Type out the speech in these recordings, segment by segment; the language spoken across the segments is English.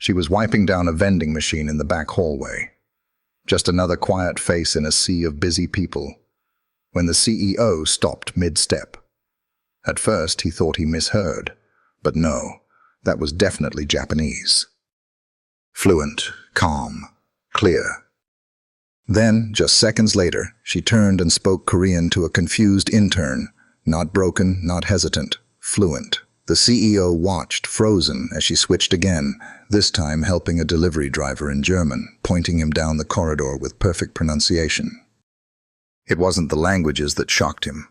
She was wiping down a vending machine in the back hallway. Just another quiet face in a sea of busy people, when the CEO stopped mid-step. At first, he thought he misheard, but no, that was definitely Japanese. Fluent, calm, clear. Then, just seconds later, she turned and spoke Korean to a confused intern, not broken, not hesitant, fluent. The CEO watched, frozen, as she switched again, this time helping a delivery driver in German, pointing him down the corridor with perfect pronunciation. It wasn't the languages that shocked him.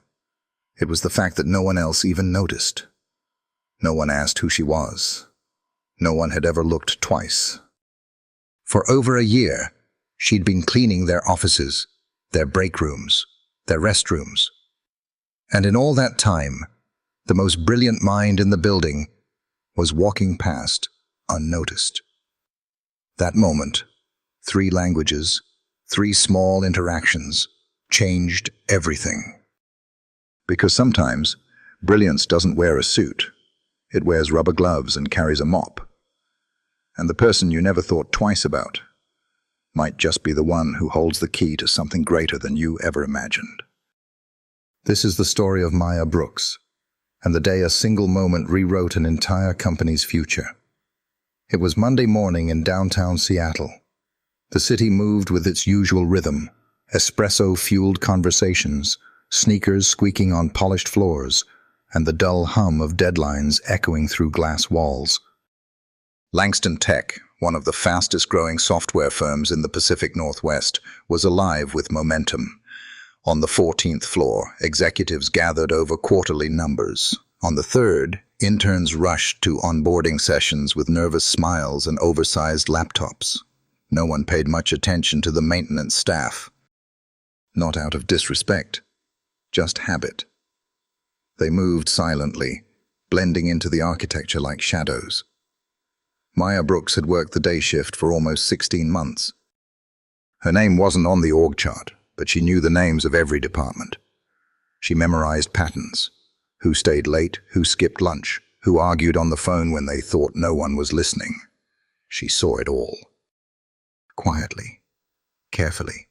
It was the fact that no one else even noticed. No one asked who she was. No one had ever looked twice. For over a year, she'd been cleaning their offices, their break rooms, their restrooms. And in all that time, the most brilliant mind in the building was walking past, unnoticed. That moment, 3 languages, 3 small interactions, changed everything. Because sometimes, brilliance doesn't wear a suit. It wears rubber gloves and carries a mop. And the person you never thought twice about might just be the one who holds the key to something greater than you ever imagined. This is the story of Maya Brooks, and the day a single moment rewrote an entire company's future. It was Monday morning in downtown Seattle. The city moved with its usual rhythm, espresso-fueled conversations, sneakers squeaking on polished floors, and the dull hum of deadlines echoing through glass walls. Langston Tech, one of the fastest-growing software firms in the Pacific Northwest, was alive with momentum. On the 14th floor, executives gathered over quarterly numbers. On the 3rd, interns rushed to onboarding sessions with nervous smiles and oversized laptops. No one paid much attention to the maintenance staff. Not out of disrespect, just habit. They moved silently, blending into the architecture like shadows. Maya Brooks had worked the day shift for almost 16 months. Her name wasn't on the org chart, but she knew the names of every department. She memorized patterns. Who stayed late, who skipped lunch, who argued on the phone when they thought no one was listening. She saw it all. Quietly, carefully.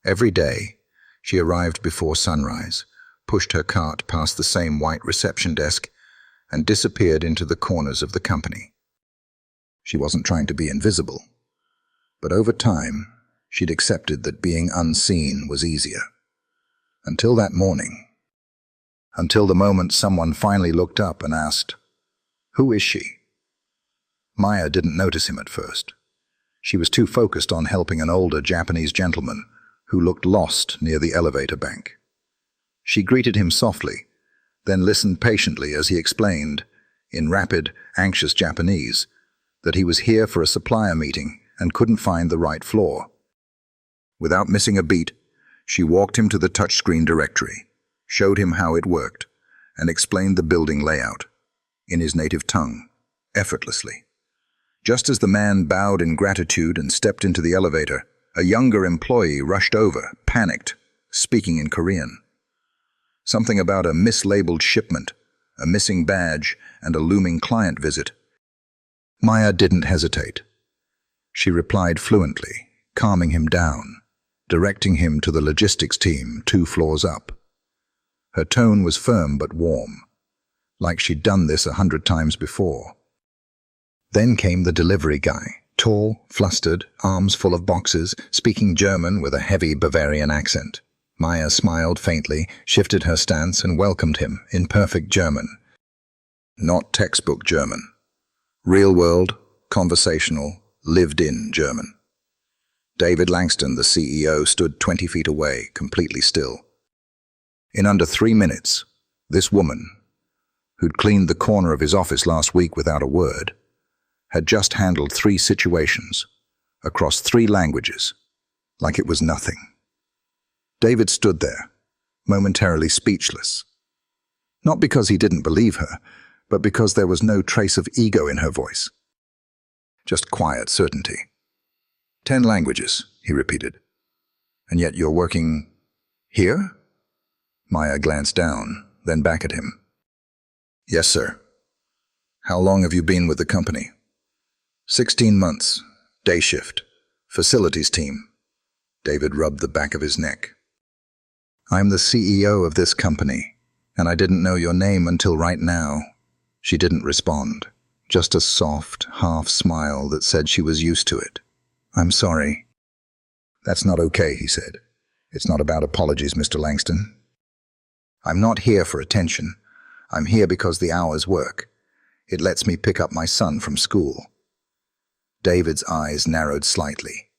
Every day, she arrived before sunrise, pushed her cart past the same white reception desk, and disappeared into the corners of the company. She wasn't trying to be invisible, but over time, she'd accepted that being unseen was easier. Until that morning. Until the moment someone finally looked up and asked, "Who is she?" Maya didn't notice him at first. She was too focused on helping an older Japanese gentleman who looked lost near the elevator bank. She greeted him softly, then listened patiently as he explained, in rapid, anxious Japanese, that he was here for a supplier meeting and couldn't find the right floor. Without missing a beat, she walked him to the touchscreen directory, showed him how it worked, and explained the building layout, in his native tongue, effortlessly. Just as the man bowed in gratitude and stepped into the elevator, a younger employee rushed over, panicked, speaking in Korean. Something about a mislabeled shipment, a missing badge, and a looming client visit. Maya didn't hesitate. She replied fluently, calming him down, directing him to the logistics team 2 floors up. Her tone was firm but warm, like she'd done this 100 times before. Then came the delivery guy, tall, flustered, arms full of boxes, speaking German with a heavy Bavarian accent. Maya smiled faintly, shifted her stance, and welcomed him in perfect German. Not textbook German. Real-world, conversational, lived-in German. David Langston, the CEO, stood 20 feet away, completely still. In under 3 minutes, this woman, who'd cleaned the corner of his office last week without a word, had just handled 3 situations, across 3 languages, like it was nothing. David stood there, momentarily speechless. Not because he didn't believe her, but because there was no trace of ego in her voice. Just quiet certainty. 10 languages, he repeated. And yet you're working here? Maya glanced down, then back at him. Yes, sir. How long have you been with the company? 16 months. Day shift. Facilities team. David rubbed the back of his neck. I'm the CEO of this company, and I didn't know your name until right now. She didn't respond, just a soft, half smile that said she was used to it. I'm sorry. That's not okay, he said. It's not about apologies, Mr. Langston. I'm not here for attention. I'm here because the hours work. It lets me pick up my son from school. David's eyes narrowed slightly,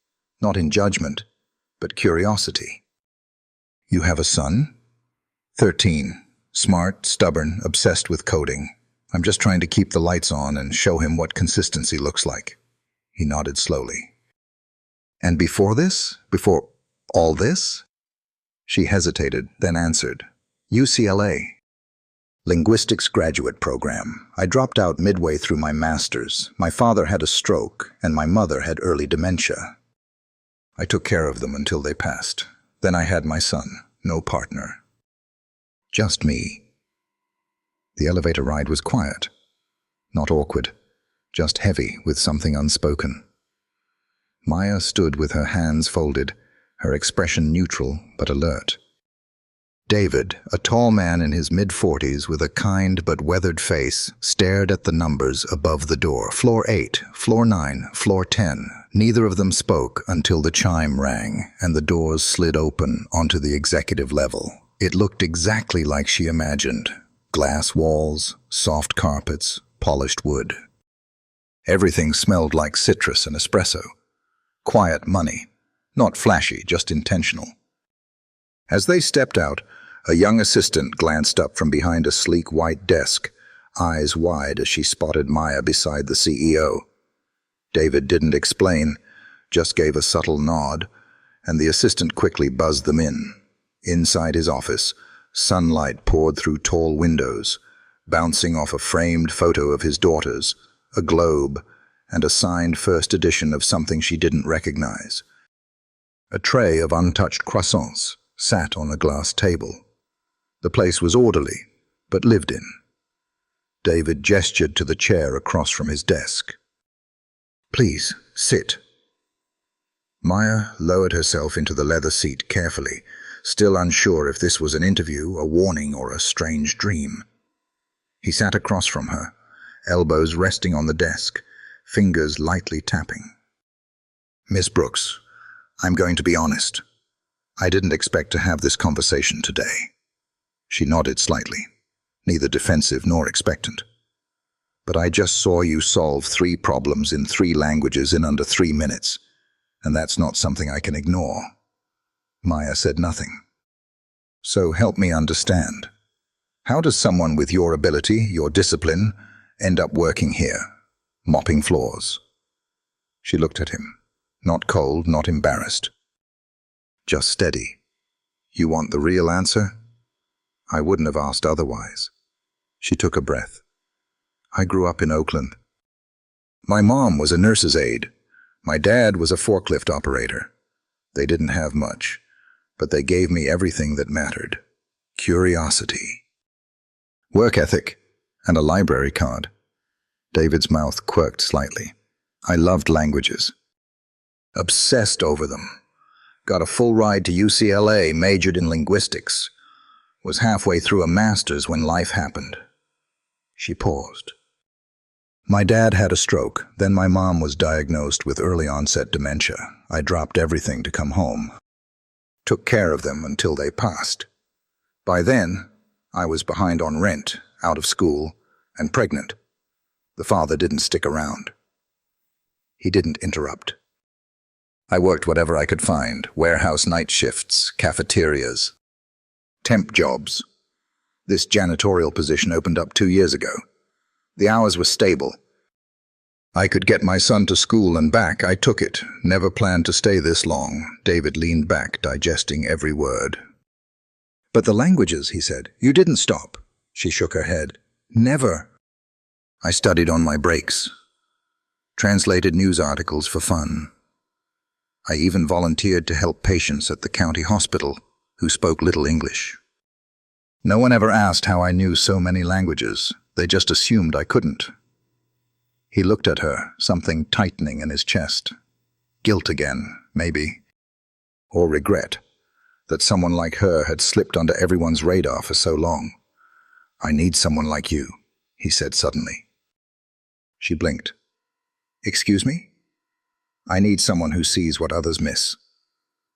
not in judgment, but curiosity. You have a son? 13. Smart, stubborn, obsessed with coding. I'm just trying to keep the lights on and show him what consistency looks like. He nodded slowly. And before this? Before all this? She hesitated, then answered. UCLA. Linguistics graduate program. I dropped out midway through my master's. My father had a stroke, and my mother had early dementia. I took care of them until they passed. Then I had my son, no partner. Just me. The elevator ride was quiet. Not awkward, just heavy with something unspoken. Maya stood with her hands folded, her expression neutral but alert. David, a tall man in his mid-40s with a kind but weathered face, stared at the numbers above the door. Floor 8, Floor 9, Floor 10. Neither of them spoke until the chime rang and the doors slid open onto the executive level. It looked exactly like she imagined. Glass walls, soft carpets, polished wood. Everything smelled like citrus and espresso. Quiet money. Not flashy, just intentional. As they stepped out, a young assistant glanced up from behind a sleek white desk, eyes wide as she spotted Maya beside the CEO. David didn't explain, just gave a subtle nod, and the assistant quickly buzzed them in. Inside his office, sunlight poured through tall windows, bouncing off a framed photo of his daughters, a globe, and a signed first edition of something she didn't recognize. A tray of untouched croissants sat on a glass table. The place was orderly, but lived in. David gestured to the chair across from his desk. Please, sit. Maya lowered herself into the leather seat carefully, still unsure if this was an interview, a warning, or a strange dream. He sat across from her, elbows resting on the desk, fingers lightly tapping. Miss Brooks, I'm going to be honest. I didn't expect to have this conversation today. She nodded slightly, neither defensive nor expectant. But I just saw you solve 3 problems in 3 languages in under 3 minutes, and that's not something I can ignore. Maya said nothing. So help me understand. How does someone with your ability, your discipline, end up working here, mopping floors? She looked at him, not cold, not embarrassed. Just steady. You want the real answer? I wouldn't have asked otherwise. She took a breath. I grew up in Oakland. My mom was a nurse's aide. My dad was a forklift operator. They didn't have much, but they gave me everything that mattered. Curiosity, work ethic, and a library card. David's mouth quirked slightly. I loved languages. Obsessed over them. Got a full ride to UCLA, majored in linguistics. Was halfway through a master's when life happened. She paused. My dad had a stroke, then my mom was diagnosed with early onset dementia. I dropped everything to come home. Took care of them until they passed. By then, I was behind on rent, out of school, and pregnant. The father didn't stick around. He didn't interrupt. I worked whatever I could find, warehouse night shifts, cafeterias, temp jobs. This janitorial position opened up 2 years ago. The hours were stable. I could get my son to school and back. I took it. Never planned to stay this long. David leaned back, digesting every word. But the languages, he said. You didn't stop. She shook her head. Never. I studied on my breaks. Translated news articles for fun. I even volunteered to help patients at the county hospital who spoke little English. No one ever asked how I knew so many languages. They just assumed I couldn't. He looked at her, something tightening in his chest. Guilt again, maybe. Or regret, that someone like her had slipped under everyone's radar for so long. "I need someone like you," he said suddenly. She blinked. "Excuse me?" "I need someone who sees what others miss,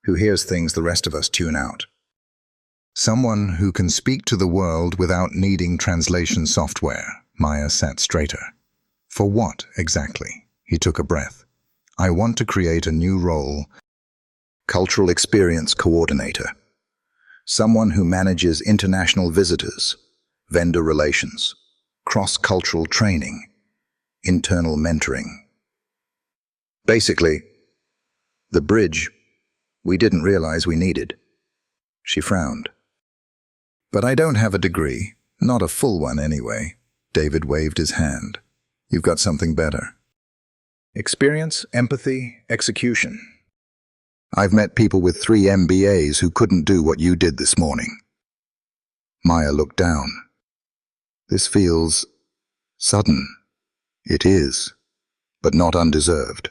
who hears things the rest of us tune out. Someone who can speak to the world without needing translation software." Maya sat straighter. "For what, exactly?" He took a breath. "I want to create a new role, cultural experience coordinator. Someone who manages international visitors, vendor relations, cross-cultural training, internal mentoring. Basically, the bridge we didn't realize we needed." She frowned. "But I don't have a degree, not a full one anyway." David waved his hand. "You've got something better. Experience, empathy, execution. I've met people with 3 MBAs who couldn't do what you did this morning." Maya looked down. "This feels sudden." "It is, but not undeserved."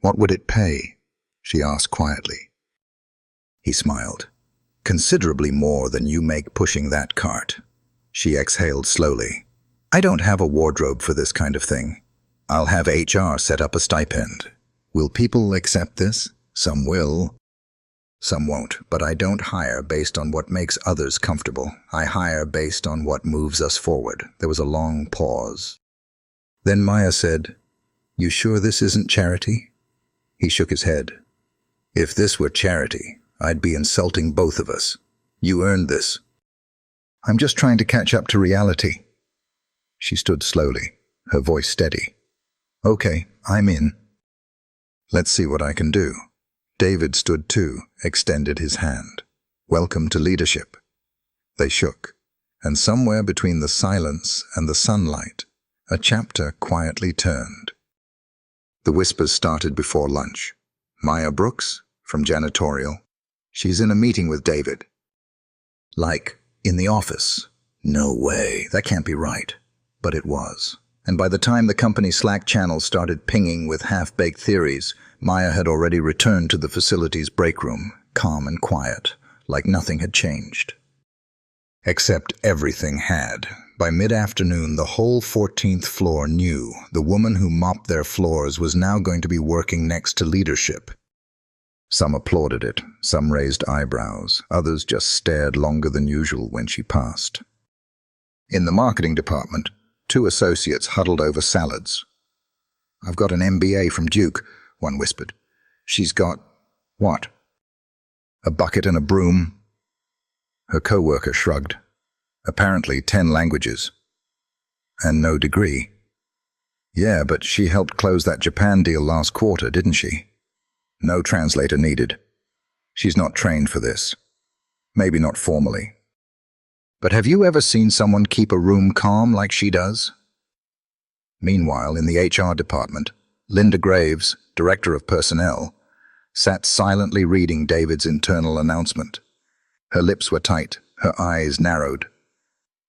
"What would it pay?" she asked quietly. He smiled. "Considerably more than you make pushing that cart." She exhaled slowly. "I don't have a wardrobe for this kind of thing. I'll have HR set up a stipend. Will people accept this? Some will. Some won't, but I don't hire based on what makes others comfortable. I hire based on what moves us forward." There was a long pause. Then Maya said, "You sure this isn't charity?" He shook his head. "If this were charity, I'd be insulting both of us. You earned this." "I'm just trying to catch up to reality." She stood slowly, her voice steady. "Okay, I'm in. Let's see what I can do." David stood too, extended his hand. "Welcome to leadership." They shook, and somewhere between the silence and the sunlight, a chapter quietly turned. The whispers started before lunch. "Maya Brooks, from Janitorial. She's in a meeting with David." "Like, in the office?" "No way, that can't be right." But it was. And by the time the company's Slack channel started pinging with half-baked theories, Maya had already returned to the facility's break room, calm and quiet, like nothing had changed. Except everything had. By mid-afternoon, the whole 14th floor knew the woman who mopped their floors was now going to be working next to leadership. Some applauded it, some raised eyebrows, others just stared longer than usual when she passed. In the marketing department, 2 associates huddled over salads. "I've got an MBA from Duke," one whispered. "She's got..." "What?" "A bucket and a broom." Her co-worker shrugged. "Apparently 10 languages. And no degree." "Yeah, but she helped close that Japan deal last quarter, didn't she?" "No translator needed. She's not trained for this. Maybe not formally. But have you ever seen someone keep a room calm like she does?" Meanwhile, in the HR department, Linda Graves, director of personnel, sat silently reading David's internal announcement. Her lips were tight, her eyes narrowed.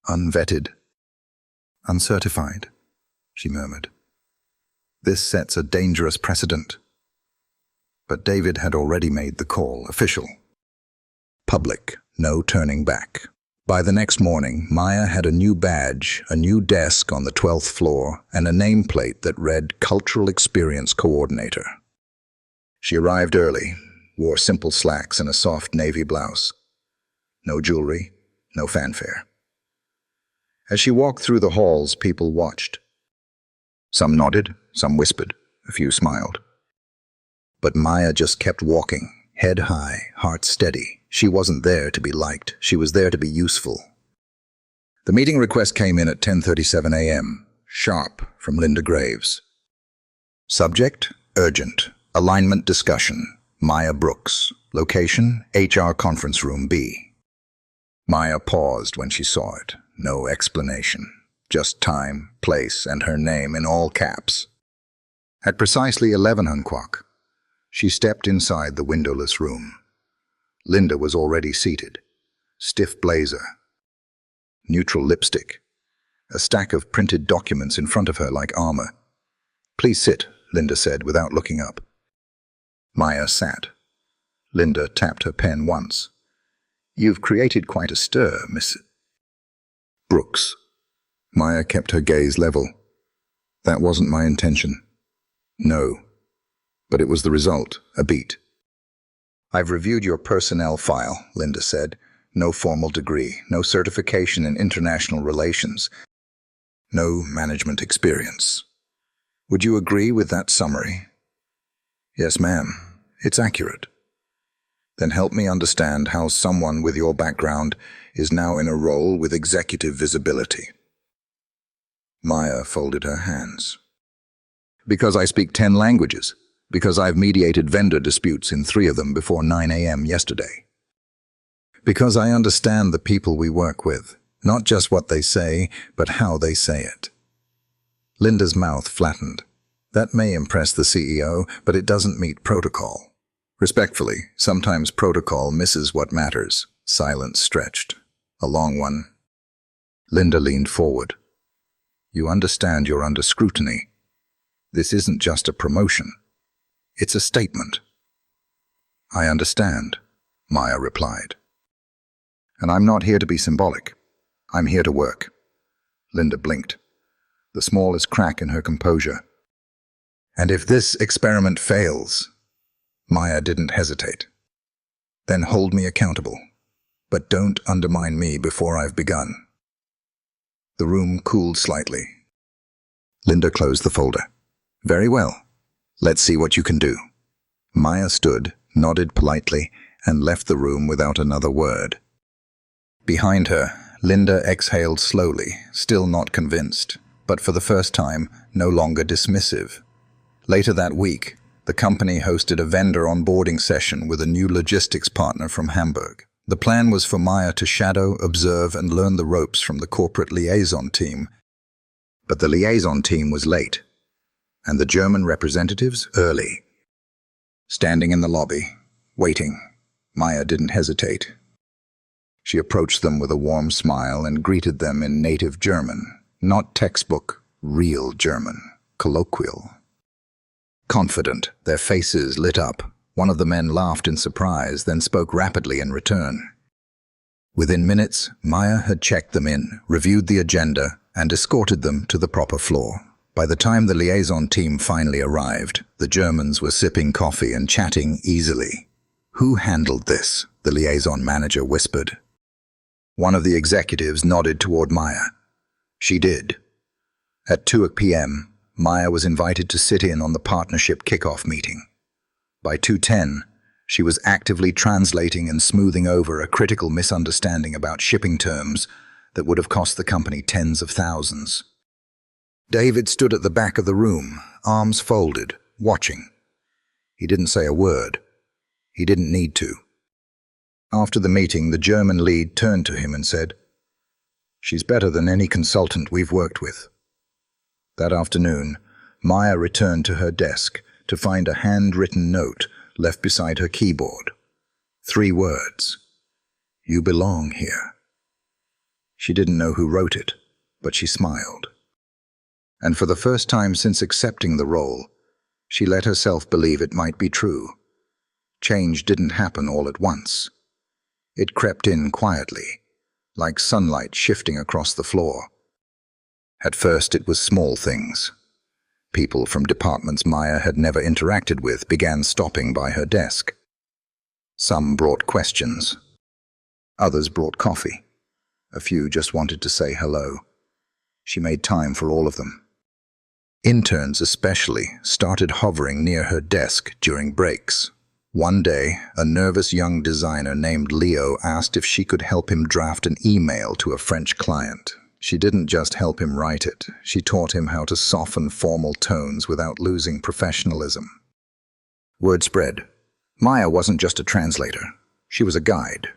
"Unvetted. Uncertified," she murmured. "This sets a dangerous precedent." But David had already made the call official. Public, no turning back. By the next morning, Maya had a new badge, a new desk on the 12th floor, and a nameplate that read Cultural Experience Coordinator. She arrived early, wore simple slacks and a soft navy blouse. No jewelry, no fanfare. As she walked through the halls, people watched. Some nodded, some whispered, a few smiled. But Maya just kept walking, head high, heart steady. She wasn't there to be liked. She was there to be useful. The meeting request came in at 10:37 a.m., sharp, from Linda Graves. Subject, urgent. Alignment discussion. Maya Brooks. Location, HR Conference Room B. Maya paused when she saw it. No explanation. Just time, place, and her name in all caps. At precisely 11 o'clock, she stepped inside the windowless room. Linda was already seated. Stiff blazer. Neutral lipstick. a stack of printed documents in front of her like armor. "Please sit," Linda said without looking up. Maya sat. Linda tapped her pen once. "You've created quite a stir, Miss Brooks." Maya kept her gaze level. "That wasn't my intention." "No. But it was the result, a beat." "I've reviewed your personnel file," Linda said. "No formal degree, no certification in international relations, no management experience. Would you agree with that summary?" "Yes, ma'am. It's accurate." "Then help me understand how someone with your background is now in a role with executive visibility." Maya folded her hands. "Because I speak 10 languages. Because I've mediated vendor disputes in 3 of them before 9 a.m. yesterday. Because I understand the people we work with, not just what they say, but how they say it." Linda's mouth flattened. "That may impress the CEO, but it doesn't meet protocol." "Respectfully, sometimes protocol misses what matters." Silence stretched. A long one. Linda leaned forward. "You understand you're under scrutiny. This isn't just a promotion. It's a statement." "I understand," Maya replied. "And I'm not here to be symbolic. I'm here to work." Linda blinked, the smallest crack in her composure. "And if this experiment fails," Maya didn't hesitate, "then hold me accountable. But don't undermine me before I've begun." The room cooled slightly. Linda closed the folder. "Very well. Let's see what you can do." Maya stood, nodded politely, and left the room without another word. Behind her, Linda exhaled slowly, still not convinced, but for the first time, no longer dismissive. Later that week, the company hosted a vendor onboarding session with a new logistics partner from Hamburg. The plan was for Maya to shadow, observe, and learn the ropes from the corporate liaison team. But the liaison team was late, and the German representatives early. Standing in the lobby, waiting, Maya didn't hesitate. She approached them with a warm smile and greeted them in native German, not textbook, real German, colloquial. Confident, their faces lit up. One of the men laughed in surprise, then spoke rapidly in return. Within minutes, Maya had checked them in, reviewed the agenda, and escorted them to the proper floor. By the time the liaison team finally arrived, the Germans were sipping coffee and chatting easily. "Who handled this?" the liaison manager whispered. One of the executives nodded toward Maya. She did. At 2 p.m., Maya was invited to sit in on the partnership kickoff meeting. By 2:10, she was actively translating and smoothing over a critical misunderstanding about shipping terms that would have cost the company tens of thousands. David stood at the back of the room, arms folded, watching. He didn't say a word. He didn't need to. After the meeting, the German lead turned to him and said, "She's better than any consultant we've worked with." That afternoon, Maya returned to her desk to find a handwritten note left beside her keyboard. 3 words. "You belong here." She didn't know who wrote it, but she smiled. And for the first time since accepting the role, she let herself believe it might be true. Change didn't happen all at once. It crept in quietly, like sunlight shifting across the floor. At first it was small things. People from departments Maya had never interacted with began stopping by her desk. Some brought questions. Others brought coffee. A few just wanted to say hello. She made time for all of them. Interns especially started hovering near her desk during breaks. One day, a nervous young designer named Leo asked if she could help him draft an email to a French client. She didn't just help him write it, she taught him how to soften formal tones without losing professionalism. Word spread. Maya wasn't just a translator, she was a guide.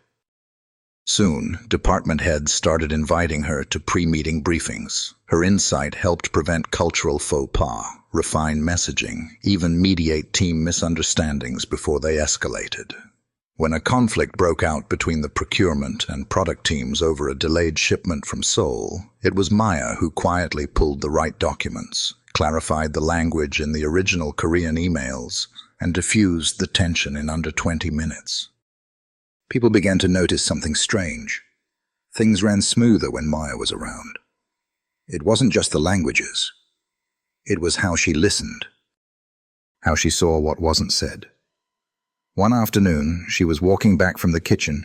Soon, department heads started inviting her to pre-meeting briefings. Her insight helped prevent cultural faux pas, refine messaging, even mediate team misunderstandings before they escalated. When a conflict broke out between the procurement and product teams over a delayed shipment from Seoul, it was Maya who quietly pulled the right documents, clarified the language in the original Korean emails, and diffused the tension in under 20 minutes. People began to notice something strange. Things ran smoother when Maya was around. It wasn't just the languages. It was how she listened, how she saw what wasn't said. One afternoon, she was walking back from the kitchen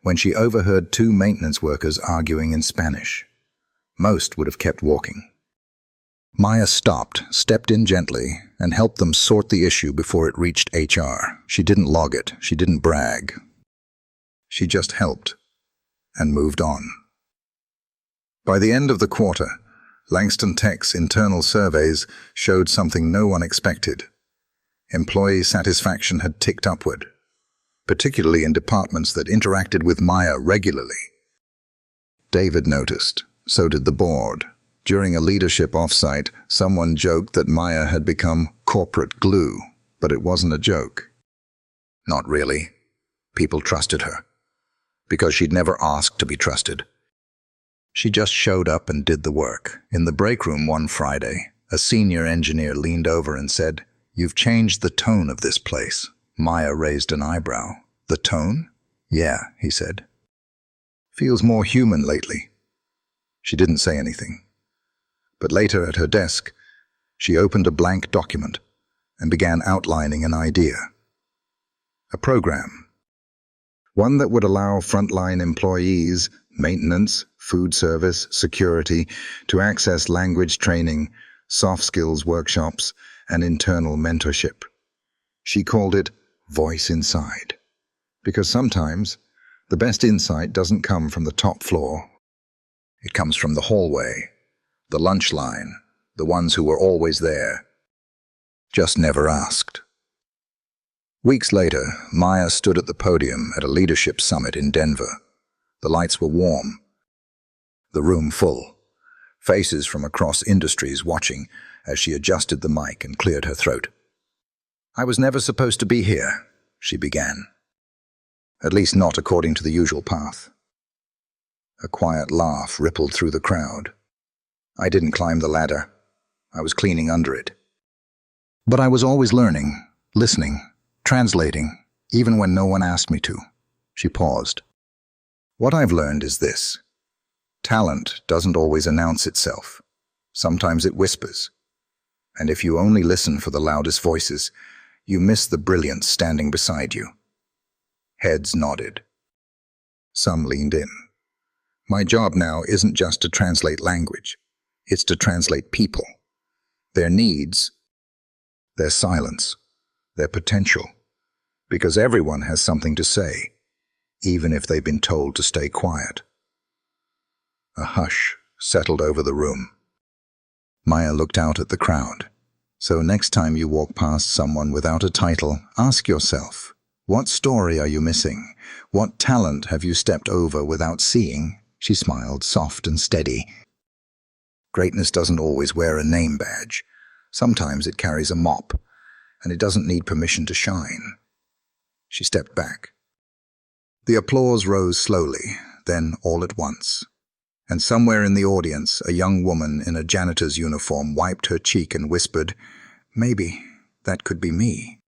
when she overheard two maintenance workers arguing in Spanish. Most would have kept walking. Maya stopped, stepped in gently, and helped them sort the issue before it reached HR. She didn't log it. She didn't brag. She just helped and moved on. By the end of the quarter, Langston Tech's internal surveys showed something no one expected. Employee satisfaction had ticked upward, particularly in departments that interacted with Maya regularly. David noticed, so did the board. During a leadership offsite, someone joked that Maya had become corporate glue, but it wasn't a joke. Not really. People trusted her, because she'd never asked to be trusted. She just showed up and did the work. In the break room one Friday, a senior engineer leaned over and said, "You've changed the tone of this place." Maya raised an eyebrow. "The tone?" "Yeah," he said. "Feels more human lately." She didn't say anything. But later at her desk, she opened a blank document and began outlining an idea. A program. One that would allow frontline employees, maintenance, food service, security, to access language training, soft skills workshops, and internal mentorship. She called it Voice Inside, because sometimes the best insight doesn't come from the top floor. It comes from the hallway, the lunch line, the ones who were always there, just never asked. Weeks later, Maya stood at the podium at a leadership summit in Denver. The lights were warm, the room full, faces from across industries watching as she adjusted the mic and cleared her throat. "I was never supposed to be here," she began. "At least not according to the usual path." A quiet laugh rippled through the crowd. "I didn't climb the ladder. I was cleaning under it. But I was always learning, listening, translating, even when no one asked me to." She paused. "What I've learned is this. Talent doesn't always announce itself. Sometimes it whispers. And if you only listen for the loudest voices, you miss the brilliance standing beside you." Heads nodded. Some leaned in. "My job now isn't just to translate language. It's to translate people. Their needs, their silence, their potential. Because everyone has something to say, even if they've been told to stay quiet." A hush settled over the room. Maya looked out at the crowd. "So next time you walk past someone without a title, ask yourself, what story are you missing? What talent have you stepped over without seeing?" She smiled, soft and steady. "Greatness doesn't always wear a name badge. Sometimes it carries a mop, and it doesn't need permission to shine." She stepped back. The applause rose slowly, then all at once. And somewhere in the audience, a young woman in a janitor's uniform wiped her cheek and whispered, "Maybe that could be me."